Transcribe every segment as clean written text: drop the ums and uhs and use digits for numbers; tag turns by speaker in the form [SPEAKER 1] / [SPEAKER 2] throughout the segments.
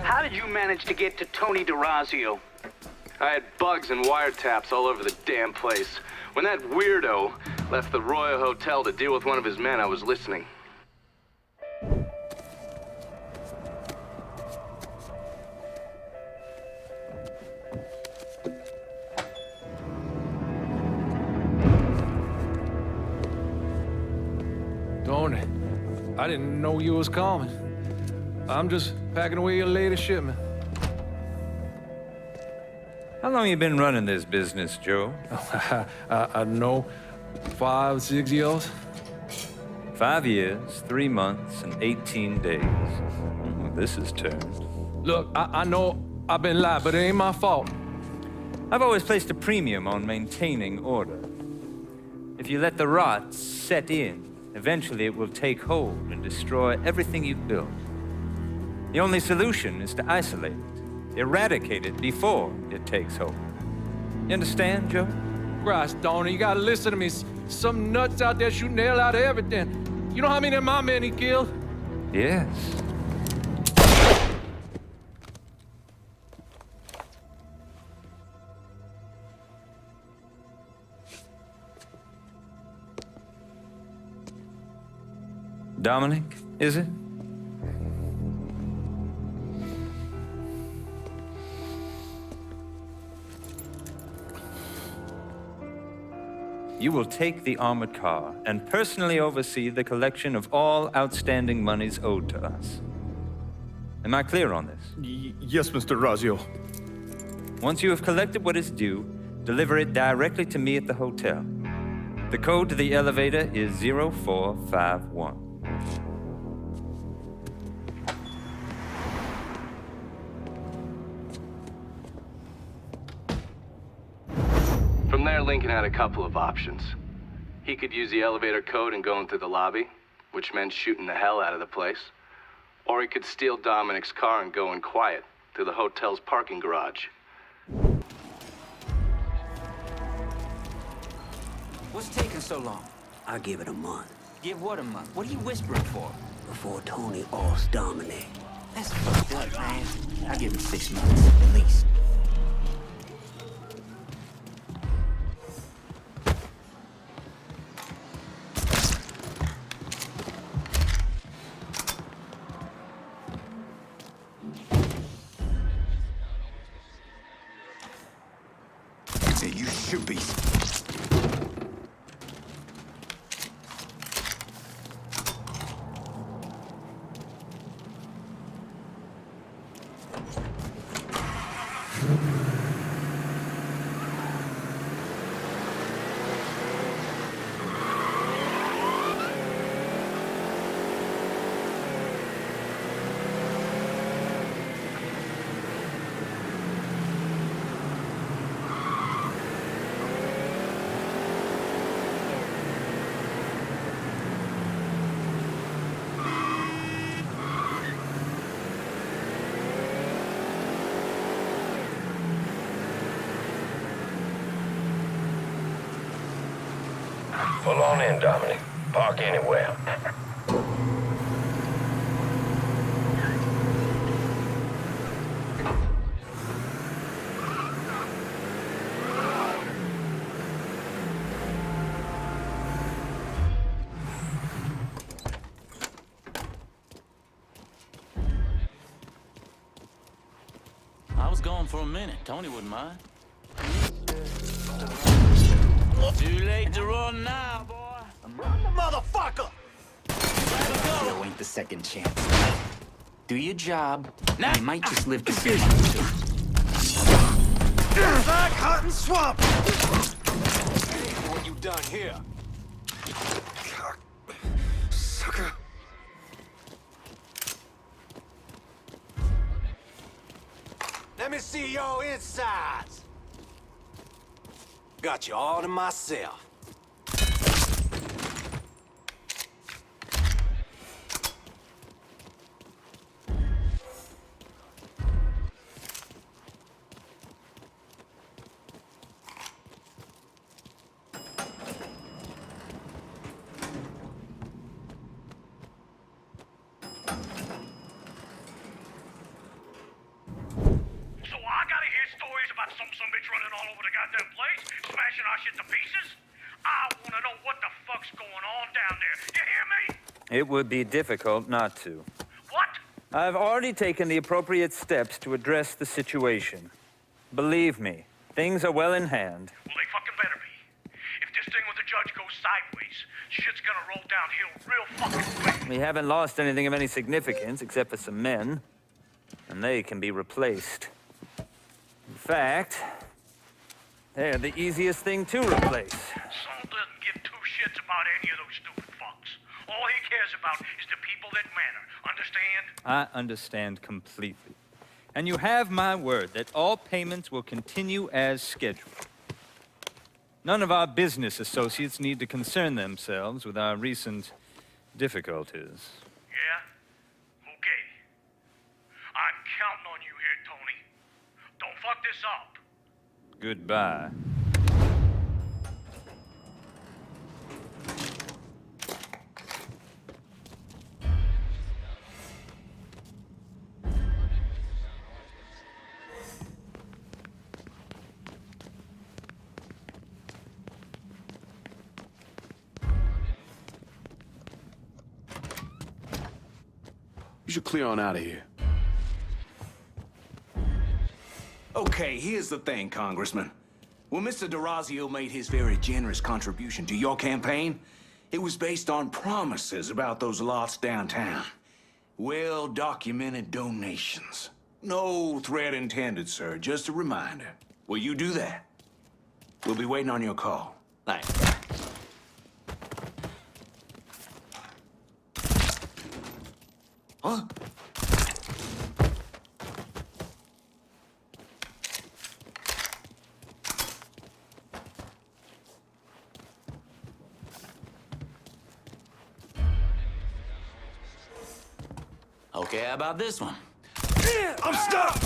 [SPEAKER 1] How did you manage to get to Tony Derazio?
[SPEAKER 2] I had bugs and wiretaps all over the damn place. When that weirdo left the Royal Hotel to deal with one of his men, I was listening.
[SPEAKER 3] Tony, I didn't know you was coming. I'm just packing away your latest shipment.
[SPEAKER 4] How long you been running this business, Joe?
[SPEAKER 3] I don't know, 5, 6 years?
[SPEAKER 4] 5 years, 3 months, and 18 days. Well, this is turned.
[SPEAKER 3] Look, I know I've been lied, but it ain't my fault.
[SPEAKER 4] I've always placed a premium on maintaining order. If you let the rot set in, eventually it will take hold and destroy everything you've built. The only solution is to isolate it, eradicate it before it takes hold. You understand, Joe?
[SPEAKER 3] Christ, Tony, you gotta listen to me. Some nuts out there shooting the hell out of everything. You know how many of my men he killed?
[SPEAKER 4] Yes. Dominic, is it? You will take the armored car and personally oversee the collection of all outstanding monies owed to us. Am I clear on this?
[SPEAKER 5] Yes, Mr. Derazio.
[SPEAKER 4] Once you have collected what is due, deliver it directly to me at the hotel. The code to the elevator is 0451.
[SPEAKER 2] From there, Lincoln had a couple of options. He could use the elevator code and go into the lobby, which meant shooting the hell out of the place. Or he could steal Dominic's car and go in quiet to the hotel's parking garage.
[SPEAKER 6] What's taking so long?
[SPEAKER 1] I'll give it a month.
[SPEAKER 6] Give what a month? What are you whispering for?
[SPEAKER 1] Before Tony offs Dominic.
[SPEAKER 6] That's fucked up, man. I'll give him 6 months, at least.
[SPEAKER 7] You should be.
[SPEAKER 8] Pull on in, Dominic. Park anywhere.
[SPEAKER 9] I was gone for a minute. Tony wouldn't mind. Too late to run now, boy.
[SPEAKER 7] Motherfucker!
[SPEAKER 6] Yo ain't the second chance. Do your job, and you might just live to see it too.
[SPEAKER 7] Back, hot and swamp! What you done here? Sucker. Let me see your insides. Got you all to myself.
[SPEAKER 5] goddamn place, smashing our shit to pieces. I wanna know what the fuck's going on down there. You hear me?
[SPEAKER 4] It would be difficult not to.
[SPEAKER 5] What?
[SPEAKER 4] I've already taken the appropriate steps to address the situation. Believe me, things are well in hand.
[SPEAKER 5] Well, they fucking better be. If this thing with the judge goes sideways, shit's gonna roll downhill real fucking quick.
[SPEAKER 4] We haven't lost anything of any significance except for some men, and they can be replaced. In fact, they're the easiest thing to replace.
[SPEAKER 5] Saul doesn't give two shits about any of those stupid fucks. All he cares about is the people that matter. Understand?
[SPEAKER 4] I understand completely. And you have my word that all payments will continue as scheduled. None of our business associates need to concern themselves with our recent difficulties.
[SPEAKER 5] Yeah? Okay. I'm counting on you here, Tony. Don't fuck this up.
[SPEAKER 4] Goodbye.
[SPEAKER 7] You should clear on out of here. Okay, here's the thing, Congressman. When Mr. Derazio made his very generous contribution to your campaign, it was based on promises about those lots downtown. Well-documented donations. No threat intended, sir. Just a reminder. Will you do that? We'll be waiting on your call. Thanks. Huh?
[SPEAKER 6] Okay, how about this one?
[SPEAKER 7] I'm stuck!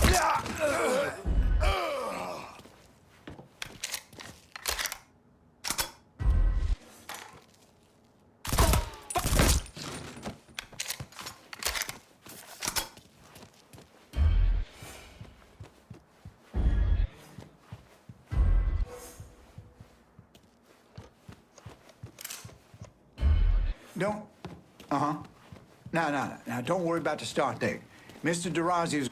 [SPEAKER 10] Don't. Now, don't worry about the start date. Mr. Derazio's.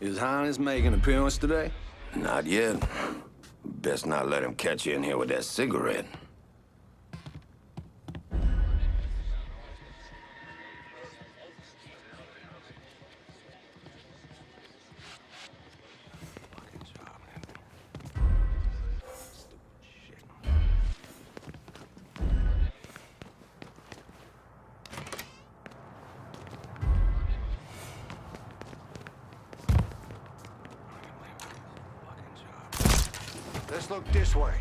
[SPEAKER 7] His Highness making an appearance today?
[SPEAKER 8] Not yet. Best not let him catch you in here with that cigarette.
[SPEAKER 10] Let's look this way.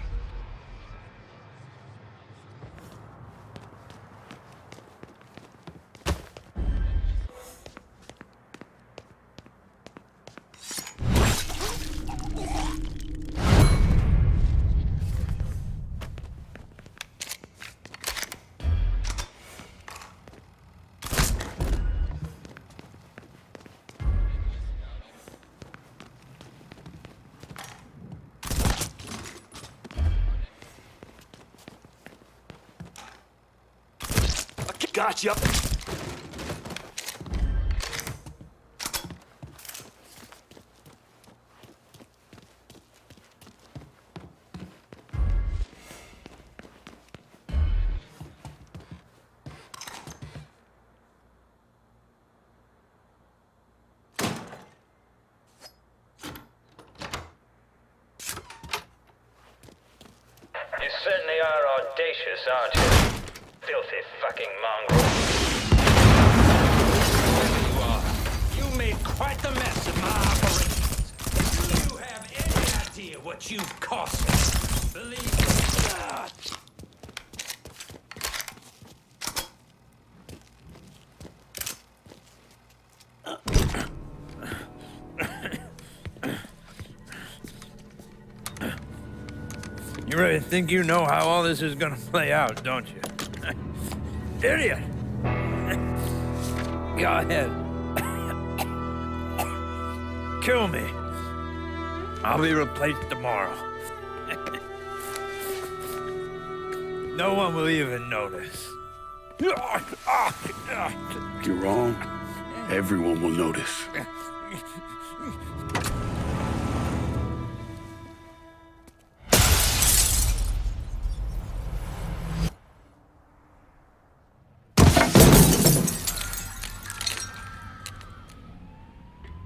[SPEAKER 7] Gotcha!
[SPEAKER 8] You certainly are audacious, aren't you? Filthy fucking mongrel.
[SPEAKER 9] You are. You made quite the mess of my operations. Do you have any idea what you've cost me? Believe me. You really think you know how all this is gonna play out, don't you? Idiot! Go ahead. Kill me. I'll be replaced tomorrow. No one will even notice.
[SPEAKER 11] You're wrong. Everyone will notice.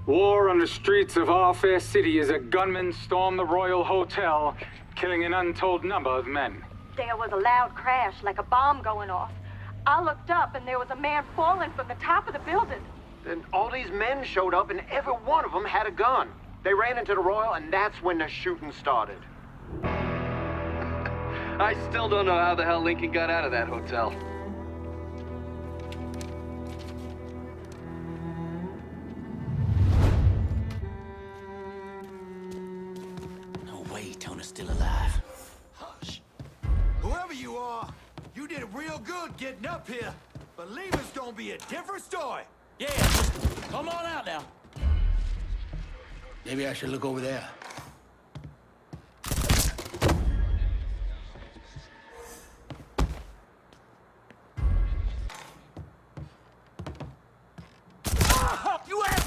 [SPEAKER 12] War on the streets of our fair city as a gunman stormed the Royal Hotel, killing an untold number of men.
[SPEAKER 13] There was a loud crash, like a bomb going off. I looked up and there was a man falling from the top of the building.
[SPEAKER 14] Then all these men showed up and every one of them had a gun. They ran into the Royal and that's when the shooting started.
[SPEAKER 2] I still don't know how the hell Lincoln got out of that hotel.
[SPEAKER 6] No way Tony's still alive.
[SPEAKER 10] Hush. Whoever you are, you did real good getting up here. But leaving's gonna be a different story.
[SPEAKER 9] Yeah, come on out now.
[SPEAKER 11] Maybe I should look over there.
[SPEAKER 10] You have...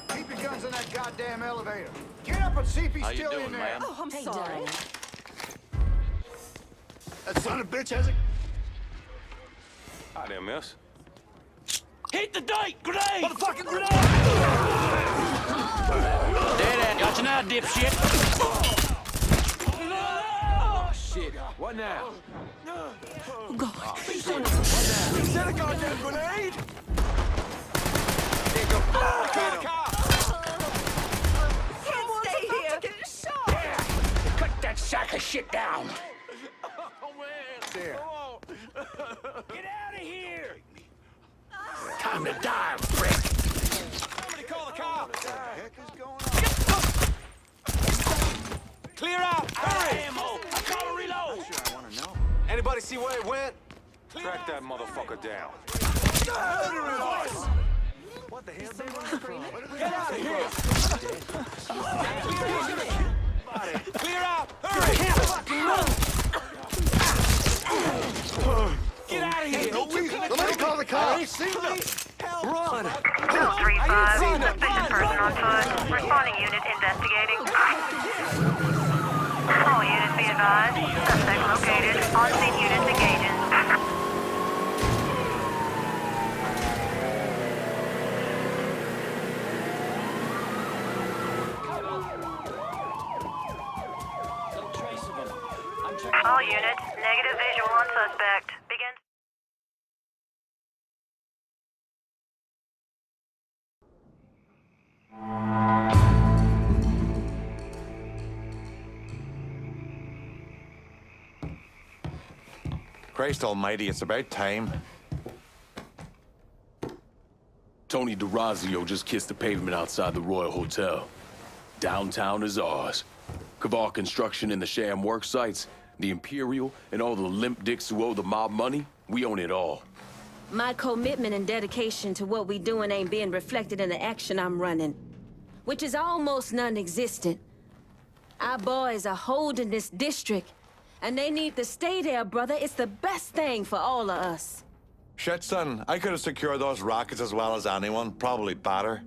[SPEAKER 10] Keep your guns in that goddamn elevator. Get up and see if he's still in there.
[SPEAKER 13] Oh, I'm sorry.
[SPEAKER 10] That son of a bitch has it.
[SPEAKER 5] Hi there, miss.
[SPEAKER 9] Hit the dike! Grenade!
[SPEAKER 10] Motherfucking grenade!
[SPEAKER 9] Dead got you now, dipshit!
[SPEAKER 10] Oh, shit. What now?
[SPEAKER 13] Oh, God.
[SPEAKER 10] What now? Is that a goddamn grenade? There you go.
[SPEAKER 13] Can't stay here. Get a shot.
[SPEAKER 11] Yeah. Cut that sack of shit down.
[SPEAKER 10] Oh, man. There.
[SPEAKER 9] Get out of here!
[SPEAKER 11] Time to die, prick.
[SPEAKER 10] Somebody call the cops. What the heck is going on?
[SPEAKER 9] Clear out! Hurry! Ammo! I gotta reload!
[SPEAKER 10] Sure, I want to know.
[SPEAKER 5] Anybody see where it went? Track that motherfucker down.
[SPEAKER 10] What the hell?
[SPEAKER 9] Get out of here! Clear out! Hurry! Get out of here!
[SPEAKER 10] Somebody call the cops. See me? Run.
[SPEAKER 13] 235, suspicious person on foot. Responding unit investigating. All units be advised. Suspect located. On-scene units engaging. All units, negative visual on suspect. Begin.
[SPEAKER 15] Christ almighty, it's about time.
[SPEAKER 11] Tony Derazio just kissed the pavement outside the Royal Hotel. Downtown is ours. Kavar Construction and the sham work sites, the Imperial, and all the limp dicks who owe the mob money, we own it all.
[SPEAKER 16] My commitment and dedication to what we doing ain't being reflected in the action I'm running, which is almost non-existent. Our boys are holding this district, and they need to stay there, brother. It's the best thing for all of us.
[SPEAKER 15] Shit, son, I could have secured those rockets as well as anyone, probably better.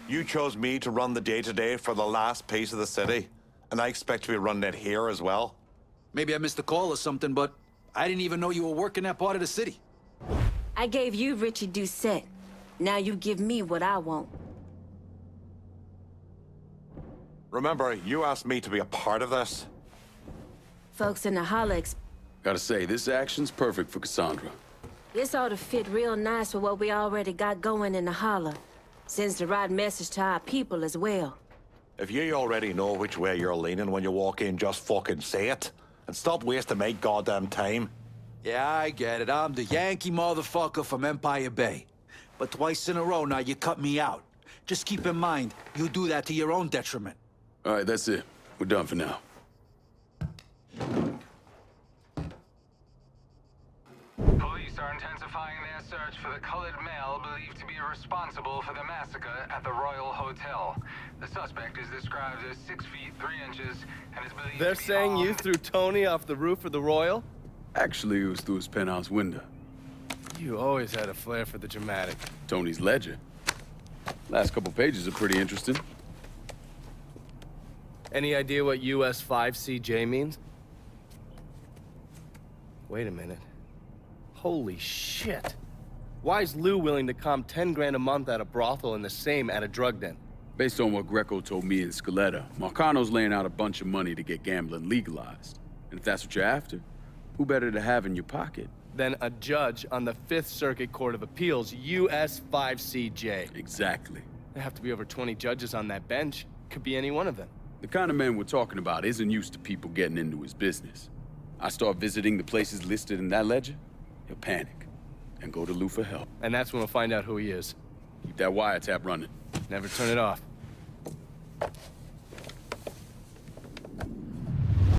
[SPEAKER 15] You chose me to run the day-to-day for the last piece of the city, and I expect to be running it here as well.
[SPEAKER 17] Maybe I missed a call or something, but
[SPEAKER 10] I didn't even know you were working that part of the city.
[SPEAKER 16] I gave you Richie Doucette. Now you give me what I want.
[SPEAKER 15] Remember, you asked me to be a part of this.
[SPEAKER 16] Folks in the holler
[SPEAKER 11] Gotta say, this action's perfect for Cassandra.
[SPEAKER 16] this ought to fit real nice with what we already got going in the holler. Sends the right message to our people as well.
[SPEAKER 15] If you already know which way you're leaning when you walk in, just fucking say it. And stop wasting my goddamn time.
[SPEAKER 10] Yeah, I get it. I'm the Yankee motherfucker from Empire Bay. But twice in a row now you cut me out. Just keep in mind, you do that to your own detriment.
[SPEAKER 11] All right, that's it. We're done for now.
[SPEAKER 17] Police are intensifying their search for the colored male believed to be responsible for the massacre at the Royal Hotel. The suspect is described as 6 feet 3 inches and is believed
[SPEAKER 18] They're
[SPEAKER 17] to be
[SPEAKER 18] saying you
[SPEAKER 17] armed.
[SPEAKER 18] threw Tony off the roof of the Royal?
[SPEAKER 11] Actually, it was through his penthouse window.
[SPEAKER 18] You always had a flair for the dramatic.
[SPEAKER 11] Tony's ledger. Last couple pages are pretty interesting.
[SPEAKER 18] Any idea what US 5CJ means? Wait a minute. Holy shit. Why is Lou willing to comp 10 grand a month at a brothel and the same at a drug den?
[SPEAKER 11] Based on what Greco told me and Scaletta, Marcano's laying out a bunch of money to get gambling legalized. And if that's what you're after, who better to have in your pocket?
[SPEAKER 18] Then a judge on the 5th Circuit Court of Appeals, US 5CJ.
[SPEAKER 11] Exactly.
[SPEAKER 18] There have to be over 20 judges on that bench. Could be any one of them.
[SPEAKER 11] The kind of man we're talking about isn't used to people getting into his business. I start visiting the places listed in that ledger, he'll panic and go to Lou for help.
[SPEAKER 18] And that's when we'll find out who he is.
[SPEAKER 11] Keep that wiretap running.
[SPEAKER 18] Never turn it off.